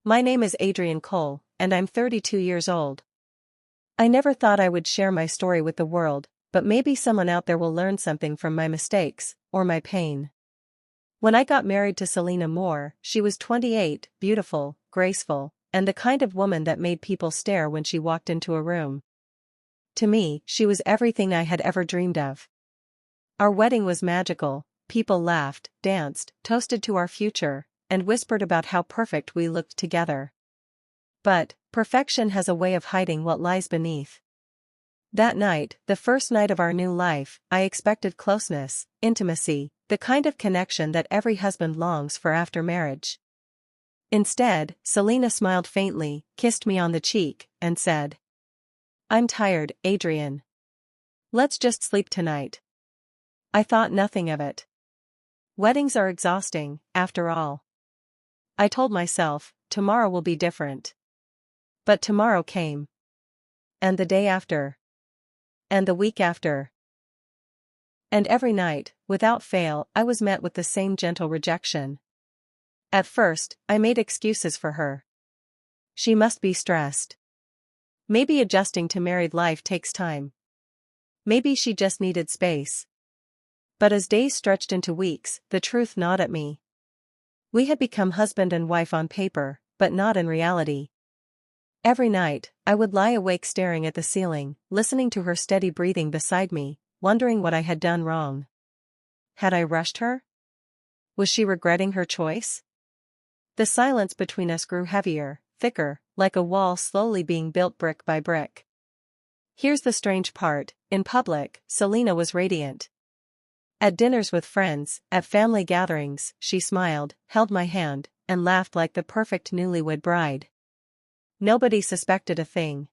My name is Adrian Cole, and I'm 32 years old. I never thought I would share my story with the world, but maybe someone out there will learn something from my mistakes, or my pain. When I got married to Selena Moore, she was 28, beautiful, graceful, and the kind of woman that made people stare when she walked into a room. To me, she was everything I had ever dreamed of. Our wedding was magical. People laughed, danced, toasted to our future, and whispered about how perfect we looked together. But perfection has a way of hiding what lies beneath. That night, the first night of our new life, I expected closeness, intimacy, the kind of connection that every husband longs for after marriage. Instead, Selena smiled faintly, kissed me on the cheek, and said, "I'm tired, Adrian. Let's just sleep tonight." I thought nothing of it. Weddings are exhausting, after all. I told myself, tomorrow will be different. But tomorrow came. And the day after. And the week after. And every night, without fail, I was met with the same gentle rejection. At first, I made excuses for her. She must be stressed. Maybe adjusting to married life takes time. Maybe she just needed space. But as days stretched into weeks, the truth gnawed at me. We had become husband and wife on paper, but not in reality. Every night, I would lie awake staring at the ceiling, listening to her steady breathing beside me, wondering what I had done wrong. Had I rushed her? Was she regretting her choice? The silence between us grew heavier, thicker, like a wall slowly being built brick by brick. Here's the strange part: in public, Selena was radiant. At dinners with friends, at family gatherings, she smiled, held my hand, and laughed like the perfect newlywed bride. Nobody suspected a thing.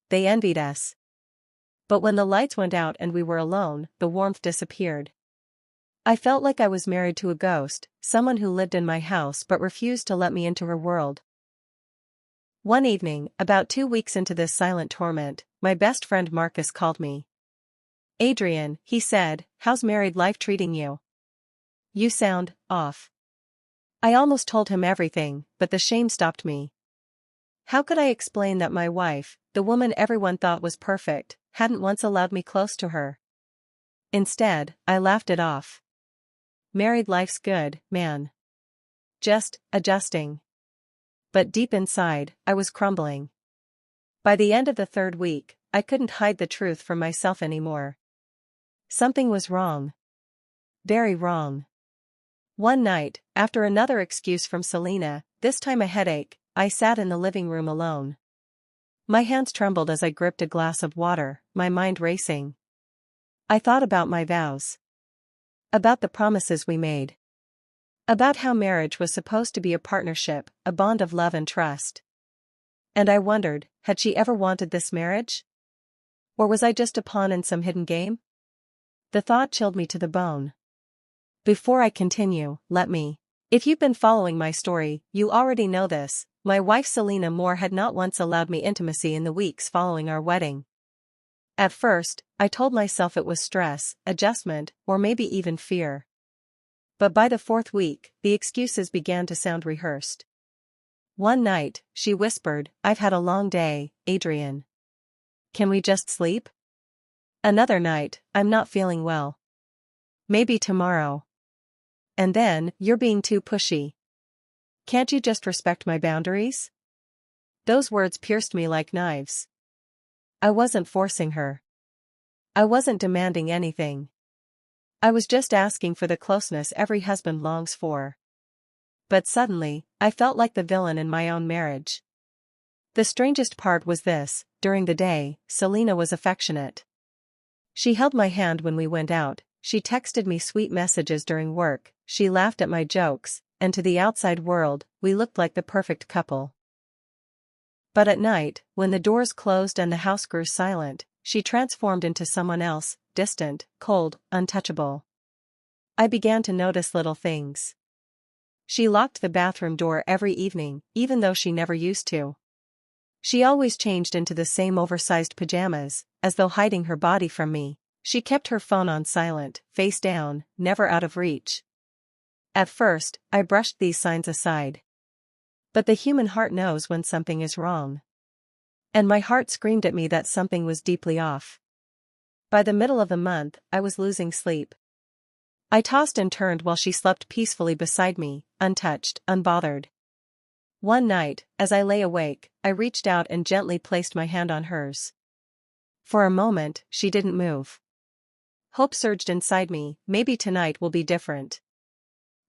They envied us. But when the lights went out and we were alone, the warmth disappeared. I felt like I was married to a ghost, someone who lived in my house but refused to let me into her world. One evening, about 2 weeks into this silent torment, my best friend Marcus called me. "Adrian," he said, "how's married life treating you? You sound off." I almost told him everything, but the shame stopped me. How could I explain that my wife, the woman everyone thought was perfect, hadn't once allowed me close to her? Instead, I laughed it off. Married life's good, man. Just adjusting. But deep inside, I was crumbling. By the end of the 3rd week, I couldn't hide the truth from myself anymore. Something was wrong. Very wrong. One night, after another excuse from Selena, this time a headache, I sat in the living room alone. My hands trembled as I gripped a glass of water, my mind racing. I thought about my vows. About the promises we made. About how marriage was supposed to be a partnership, a bond of love and trust. And I wondered, had she ever wanted this marriage? Or was I just a pawn in some hidden game? The thought chilled me to the bone. Before I continue, if you've been following my story, you already know this. My wife Selena Moore had not once allowed me intimacy in the weeks following our wedding. At first, I told myself it was stress, adjustment, or maybe even fear. But by the 4th week, the excuses began to sound rehearsed. One night, she whispered, "I've had a long day, Adrian. Can we just sleep?" Another night, "I'm not feeling well. Maybe tomorrow." And then, "You're being too pushy. Can't you just respect my boundaries?" Those words pierced me like knives. I wasn't forcing her. I wasn't demanding anything. I was just asking for the closeness every husband longs for. But suddenly, I felt like the villain in my own marriage. The strangest part was this: during the day, Selena was affectionate. She held my hand when we went out, she texted me sweet messages during work, she laughed at my jokes, and to the outside world, we looked like the perfect couple. But at night, when the doors closed and the house grew silent, she transformed into someone else, distant, cold, untouchable. I began to notice little things. She locked the bathroom door every evening, even though she never used to. She always changed into the same oversized pajamas, as though hiding her body from me. She kept her phone on silent, face down, never out of reach. At first, I brushed these signs aside. But the human heart knows when something is wrong. And my heart screamed at me that something was deeply off. By the middle of the month, I was losing sleep. I tossed and turned while she slept peacefully beside me, untouched, unbothered. One night, as I lay awake, I reached out and gently placed my hand on hers. For a moment, she didn't move. Hope surged inside me, maybe tonight will be different.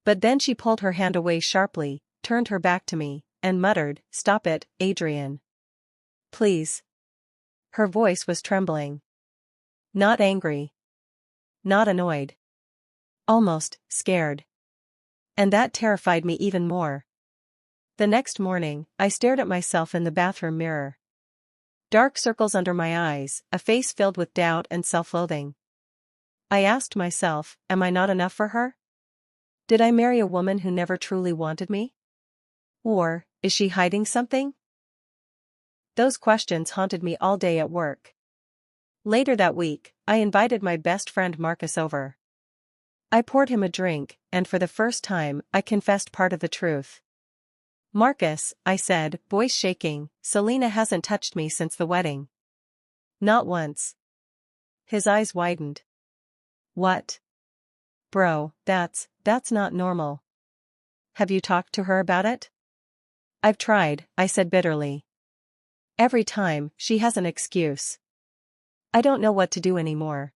But then she pulled her hand away sharply, turned her back to me, and muttered, "Stop it, Adrian. Please." Her voice was trembling. Not angry. Not annoyed. Almost scared. And that terrified me even more. The next morning, I stared at myself in the bathroom mirror. Dark circles under my eyes, a face filled with doubt and self-loathing. I asked myself, am I not enough for her? Did I marry a woman who never truly wanted me? Or, is she hiding something? Those questions haunted me all day at work. Later that week, I invited my best friend Marcus over. I poured him a drink, and for the first time, I confessed part of the truth. "Marcus," I said, voice shaking, "Selena hasn't touched me since the wedding. Not once." His eyes widened. "What? Bro, that's not normal. Have you talked to her about it?" "I've tried," I said bitterly. "Every time, she has an excuse. I don't know what to do anymore."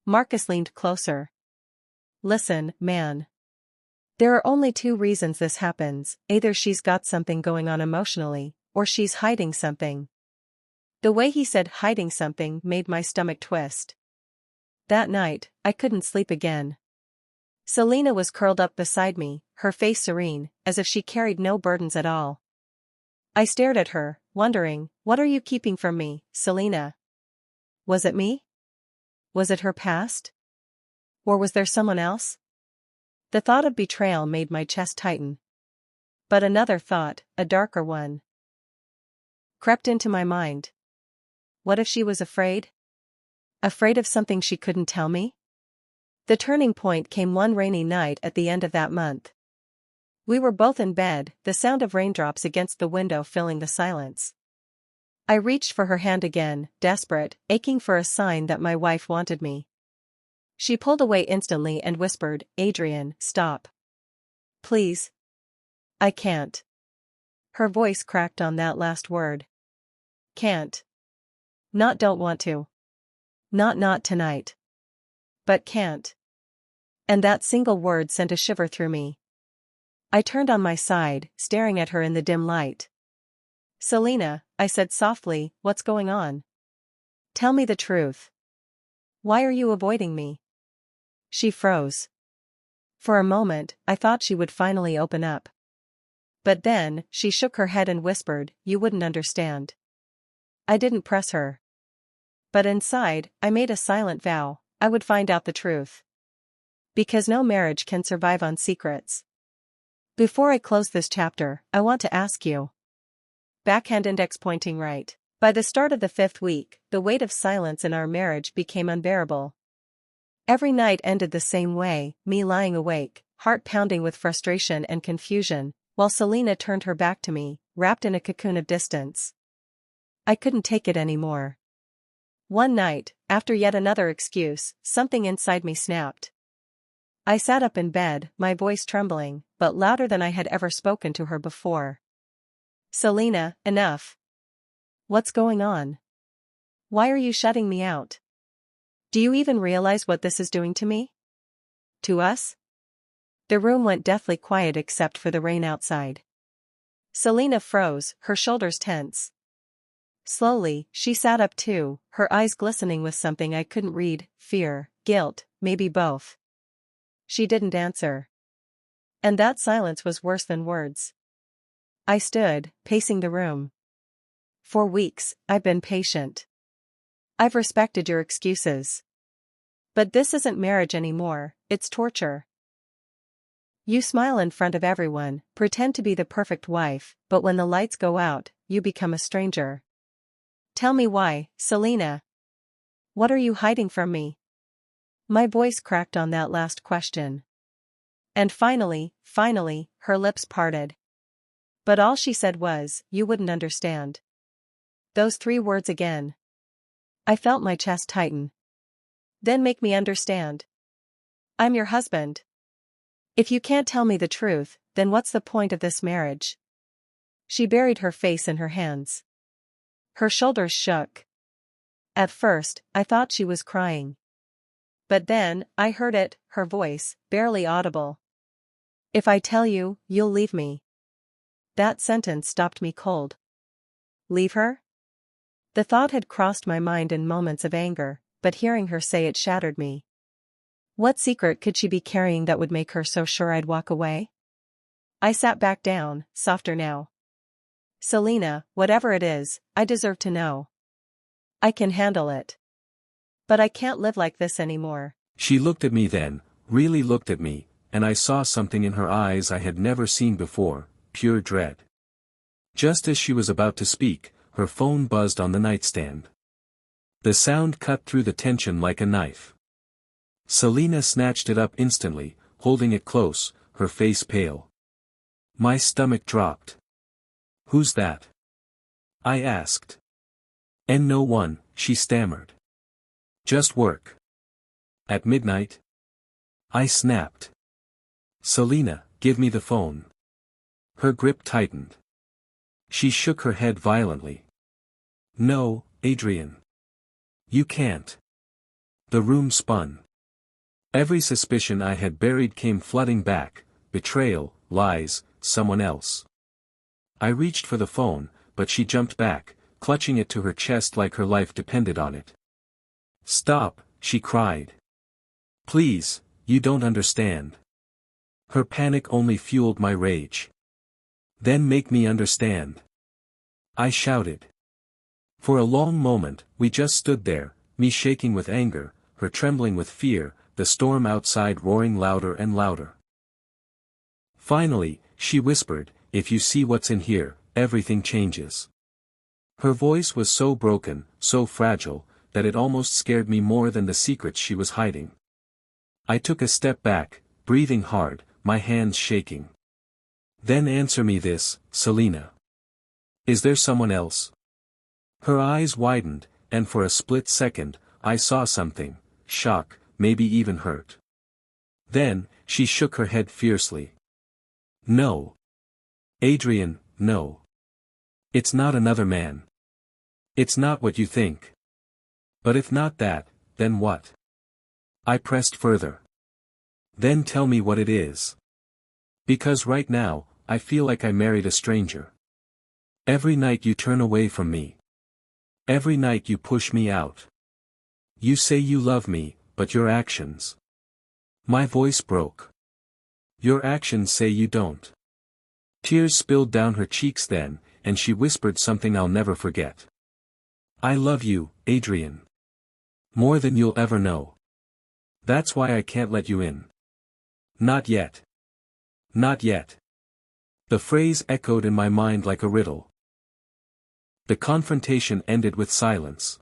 Marcus leaned closer. "Listen, man. There are only two reasons this happens: either she's got something going on emotionally, or she's hiding something." The way he said hiding something made my stomach twist. That night, I couldn't sleep again. Selena was curled up beside me, her face serene, as if she carried no burdens at all. I stared at her, wondering, what are you keeping from me, Selena? Was it me? Was it her past? Or was there someone else? The thought of betrayal made my chest tighten. But another thought, a darker one, crept into my mind. What if she was afraid? Afraid of something she couldn't tell me? The turning point came one rainy night at the end of that month. We were both in bed, the sound of raindrops against the window filling the silence. I reached for her hand again, desperate, aching for a sign that my wife wanted me. She pulled away instantly and whispered, "Adrian, stop. Please. I can't." Her voice cracked on that last word. Can't. Not don't want to. Not tonight. But can't. And that single word sent a shiver through me. I turned on my side, staring at her in the dim light. "Selena," I said softly, "what's going on? Tell me the truth. Why are you avoiding me?" She froze. For a moment, I thought she would finally open up. But then, she shook her head and whispered, "You wouldn't understand." I didn't press her. But inside, I made a silent vow, I would find out the truth. Because no marriage can survive on secrets. Before I close this chapter, I want to ask you. Backhand index pointing right. By the start of the 5th week, the weight of silence in our marriage became unbearable. Every night ended the same way, me lying awake, heart pounding with frustration and confusion, while Selena turned her back to me, wrapped in a cocoon of distance. I couldn't take it anymore. One night, after yet another excuse, something inside me snapped. I sat up in bed, my voice trembling, but louder than I had ever spoken to her before. "Selena, enough. What's going on? Why are you shutting me out? Do you even realize what this is doing to me? To us?" The room went deathly quiet except for the rain outside. Selena froze, her shoulders tense. Slowly, she sat up too, her eyes glistening with something I couldn't read, fear, guilt, maybe both. She didn't answer. And that silence was worse than words. I stood, pacing the room. For weeks, I've been patient. I've respected your excuses. But this isn't marriage anymore, it's torture. You smile in front of everyone, pretend to be the perfect wife, but when the lights go out, you become a stranger. Tell me why, Selena. What are you hiding from me? My voice cracked on that last question. And finally, her lips parted. But all she said was, "You wouldn't understand." Those 3 words again. I felt my chest tighten. Then make me understand. I'm your husband. If you can't tell me the truth, then what's the point of this marriage? She buried her face in her hands. Her shoulders shook. At first, I thought she was crying. But then, I heard it, her voice, barely audible. If I tell you, you'll leave me. That sentence stopped me cold. Leave her? The thought had crossed my mind in moments of anger, but hearing her say it shattered me. What secret could she be carrying that would make her so sure I'd walk away? I sat back down, softer now. Selena, whatever it is, I deserve to know. I can handle it. But I can't live like this anymore. She looked at me then, really looked at me, and I saw something in her eyes I had never seen before, pure dread. Just as she was about to speak, her phone buzzed on the nightstand. The sound cut through the tension like a knife. Selena snatched it up instantly, holding it close, her face pale. My stomach dropped. "Who's that?" I asked. "And no one," she stammered. "Just work." "At midnight?" I snapped. "Selena, give me the phone." Her grip tightened. She shook her head violently. "No, Adrian. You can't." The room spun. Every suspicion I had buried came flooding back: betrayal, lies, someone else. I reached for the phone, but she jumped back, clutching it to her chest like her life depended on it. "Stop," she cried. "Please, you don't understand." Her panic only fueled my rage. "Then make me understand," I shouted. For a long moment, we just stood there, me shaking with anger, her trembling with fear, the storm outside roaring louder and louder. Finally, she whispered, "If you see what's in here, everything changes." Her voice was so broken, so fragile, that it almost scared me more than the secrets she was hiding. I took a step back, breathing hard, my hands shaking. "Then answer me this, Selena. Is there someone else?" Her eyes widened, and for a split second, I saw something: shock, maybe even hurt. Then, she shook her head fiercely. "No. Adrian, no. It's not another man. It's not what you think. But if not that, then what?" I pressed further. "Then tell me what it is. Because right now, I feel like I married a stranger. Every night you turn away from me. Every night you push me out. You say you love me, but your actions..." My voice broke. "Your actions say you don't." Tears spilled down her cheeks then, and she whispered something I'll never forget. "I love you, Adrian. More than you'll ever know. That's why I can't let you in. Not yet. Not yet." The phrase echoed in my mind like a riddle. The confrontation ended with silence.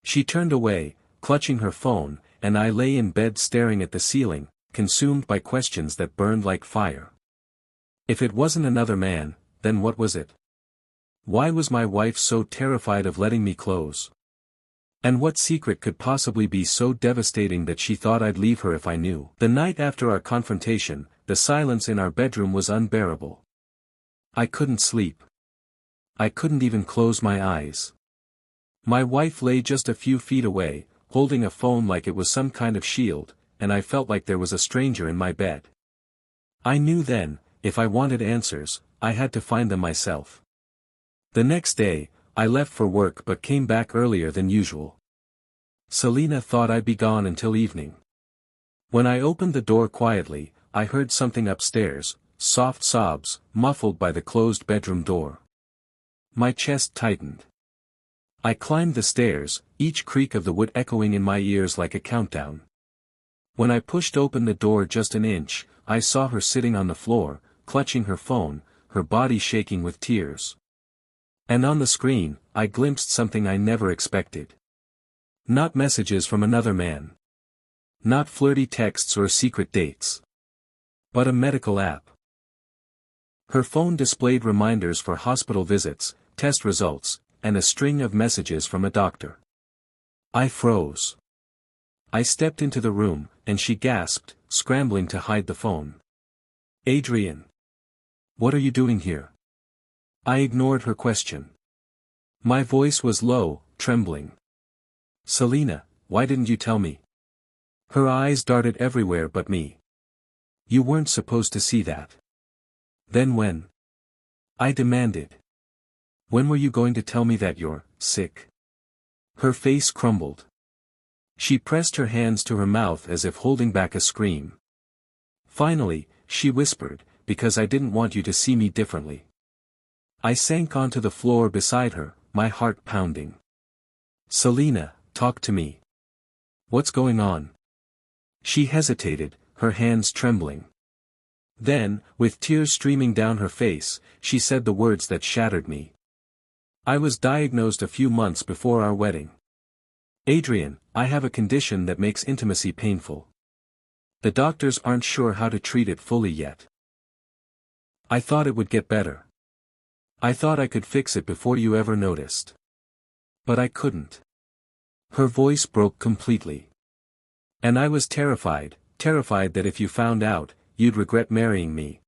She turned away, clutching her phone, and I lay in bed staring at the ceiling, consumed by questions that burned like fire. If it wasn't another man, then what was it? Why was my wife so terrified of letting me close? And what secret could possibly be so devastating that she thought I'd leave her if I knew? The night after our confrontation, the silence in our bedroom was unbearable. I couldn't sleep. I couldn't even close my eyes. My wife lay just a few feet away, holding a phone like it was some kind of shield, and I felt like there was a stranger in my bed. I knew then, if I wanted answers, I had to find them myself. The next day, I left for work but came back earlier than usual. Selena thought I'd be gone until evening. When I opened the door quietly, I heard something upstairs, soft sobs, muffled by the closed bedroom door. My chest tightened. I climbed the stairs, each creak of the wood echoing in my ears like a countdown. When I pushed open the door just an inch, I saw her sitting on the floor, clutching her phone, her body shaking with tears. And on the screen, I glimpsed something I never expected. Not messages from another man. Not flirty texts or secret dates. But a medical app. Her phone displayed reminders for hospital visits, test results, and a string of messages from a doctor. I froze. I stepped into the room, and she gasped, scrambling to hide the phone. "Adrian. What are you doing here?" I ignored her question. My voice was low, trembling. "Selena, why didn't you tell me?" Her eyes darted everywhere but me. "You weren't supposed to see that." "Then when?" I demanded. "When were you going to tell me that you're sick?" Her face crumbled. She pressed her hands to her mouth as if holding back a scream. Finally, she whispered, "Because I didn't want you to see me differently." I sank onto the floor beside her, my heart pounding. "Selena, talk to me. What's going on?" She hesitated, her hands trembling. Then, with tears streaming down her face, she said the words that shattered me. "I was diagnosed a few months before our wedding. Adrian, I have a condition that makes intimacy painful. The doctors aren't sure how to treat it fully yet. I thought it would get better. I thought I could fix it before you ever noticed. But I couldn't." Her voice broke completely. "And I was terrified that if you found out, you'd regret marrying me.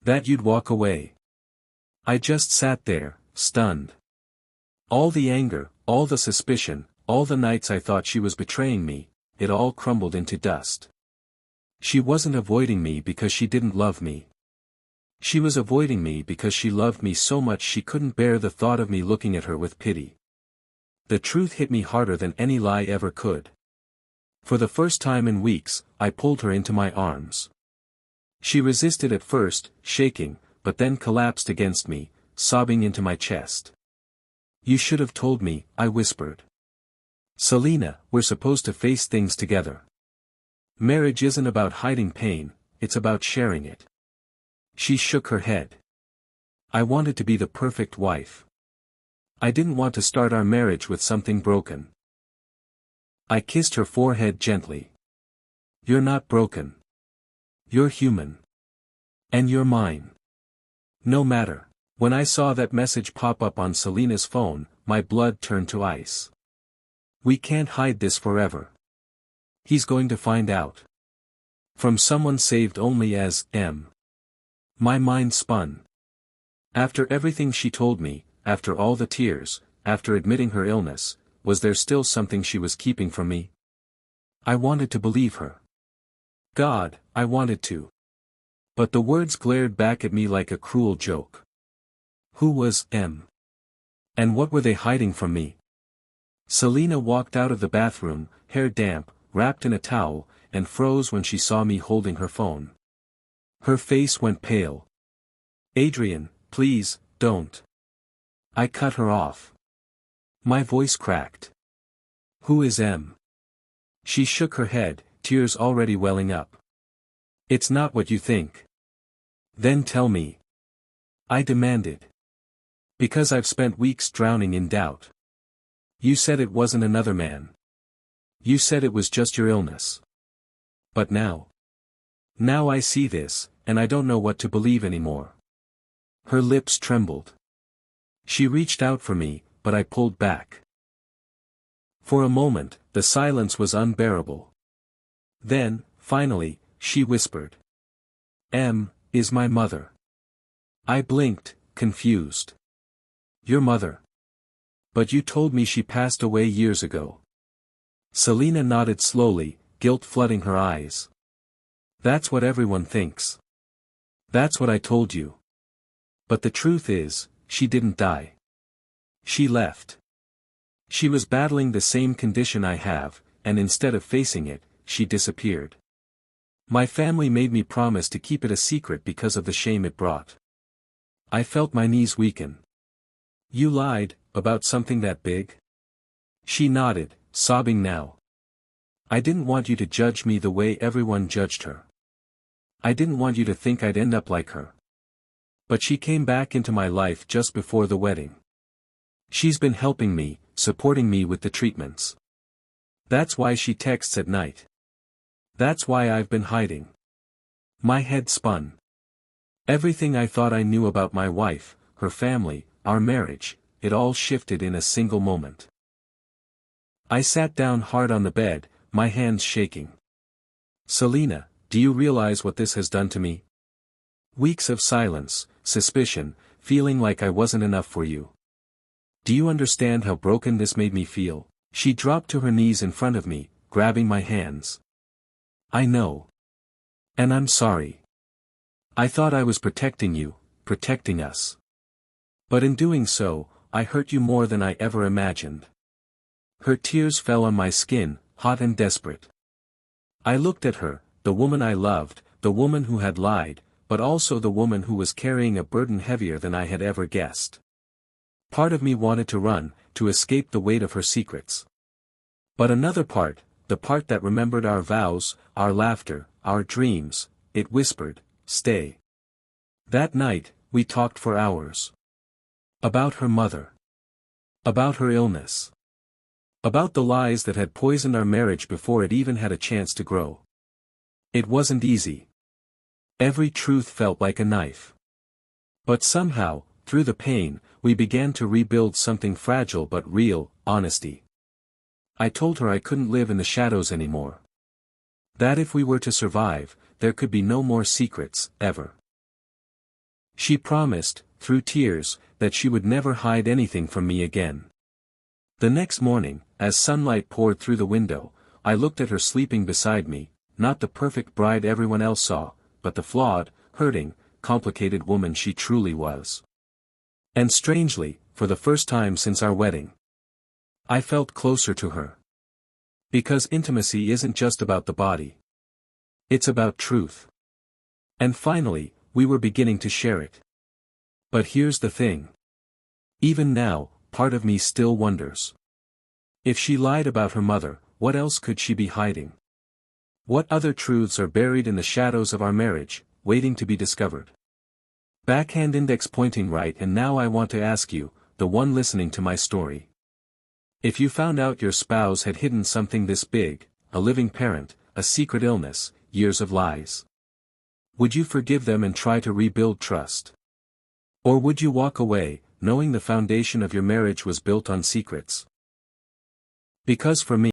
That you'd walk away." I just sat there, stunned. All the anger, all the suspicion, all the nights I thought she was betraying me, it all crumbled into dust. She wasn't avoiding me because she didn't love me. She was avoiding me because she loved me so much she couldn't bear the thought of me looking at her with pity. The truth hit me harder than any lie ever could. For the first time in weeks, I pulled her into my arms. She resisted at first, shaking, but then collapsed against me, sobbing into my chest. "You should have told me," I whispered. "Selena, we're supposed to face things together. Marriage isn't about hiding pain, it's about sharing it." She shook her head. "I wanted to be the perfect wife. I didn't want to start our marriage with something broken." I kissed her forehead gently. "You're not broken. You're human. And you're mine. No matter." When I saw that message pop up on Selena's phone, my blood turned to ice. "We can't hide this forever. He's going to find out. From someone saved only as M." My mind spun. After everything she told me, after all the tears, after admitting her illness, was there still something she was keeping from me? I wanted to believe her. God, I wanted to. But the words glared back at me like a cruel joke. Who was M? And what were they hiding from me? Selena walked out of the bathroom, hair damp, wrapped in a towel, and froze when she saw me holding her phone. Her face went pale. "Adrian, please, don't." I cut her off. My voice cracked. "Who is M?" She shook her head, tears already welling up. "It's not what you think." "Then tell me." I demanded. "Because I've spent weeks drowning in doubt. You said it wasn't another man. You said it was just your illness. But now. Now I see this, and I don't know what to believe anymore." Her lips trembled. She reached out for me, but I pulled back. For a moment, the silence was unbearable. Then, finally, she whispered. "M is my mother." I blinked, confused. "Your mother? But you told me she passed away years ago." Selena nodded slowly, guilt flooding her eyes. "That's what everyone thinks. That's what I told you. But the truth is, she didn't die. She left. She was battling the same condition I have, and instead of facing it, she disappeared. My family made me promise to keep it a secret because of the shame it brought." I felt my knees weaken. "You lied, about something that big?" She nodded, sobbing now. "I didn't want you to judge me the way everyone judged her. I didn't want you to think I'd end up like her. But she came back into my life just before the wedding. She's been helping me, supporting me with the treatments. That's why she texts at night. That's why I've been hiding." My head spun. Everything I thought I knew about my wife, her family, our marriage, it all shifted in a single moment. I sat down hard on the bed, my hands shaking. Selina, do you realize what this has done to me? Weeks of silence, suspicion, feeling like I wasn't enough for you. Do you understand how broken this made me feel? She dropped to her knees in front of me, grabbing my hands. I know. And I'm sorry. I thought I was protecting you, protecting us. But in doing so, I hurt you more than I ever imagined. Her tears fell on my skin, hot and desperate. I looked at her, the woman I loved, the woman who had lied, but also the woman who was carrying a burden heavier than I had ever guessed. Part of me wanted to run, to escape the weight of her secrets. But another part, the part that remembered our vows, our laughter, our dreams, it whispered, stay. That night, we talked for hours. About her mother. About her illness. About the lies that had poisoned our marriage before it even had a chance to grow. It wasn't easy. Every truth felt like a knife. But somehow, through the pain, we began to rebuild something fragile but real, honesty. I told her I couldn't live in the shadows anymore. That if we were to survive, there could be no more secrets, ever. She promised, through tears, that she would never hide anything from me again. The next morning, as sunlight poured through the window, I looked at her sleeping beside me, not the perfect bride everyone else saw, but the flawed, hurting, complicated woman she truly was. And strangely, for the first time since our wedding, I felt closer to her. Because intimacy isn't just about the body. It's about truth. And finally, we were beginning to share it. But here's the thing. Even now, part of me still wonders. If she lied about her mother, what else could she be hiding? What other truths are buried in the shadows of our marriage, waiting to be discovered? Backhand index pointing right, and now I want to ask you, the one listening to my story. If you found out your spouse had hidden something this big, a living parent, a secret illness, years of lies, would you forgive them and try to rebuild trust? Or would you walk away, knowing the foundation of your marriage was built on secrets? Because for me,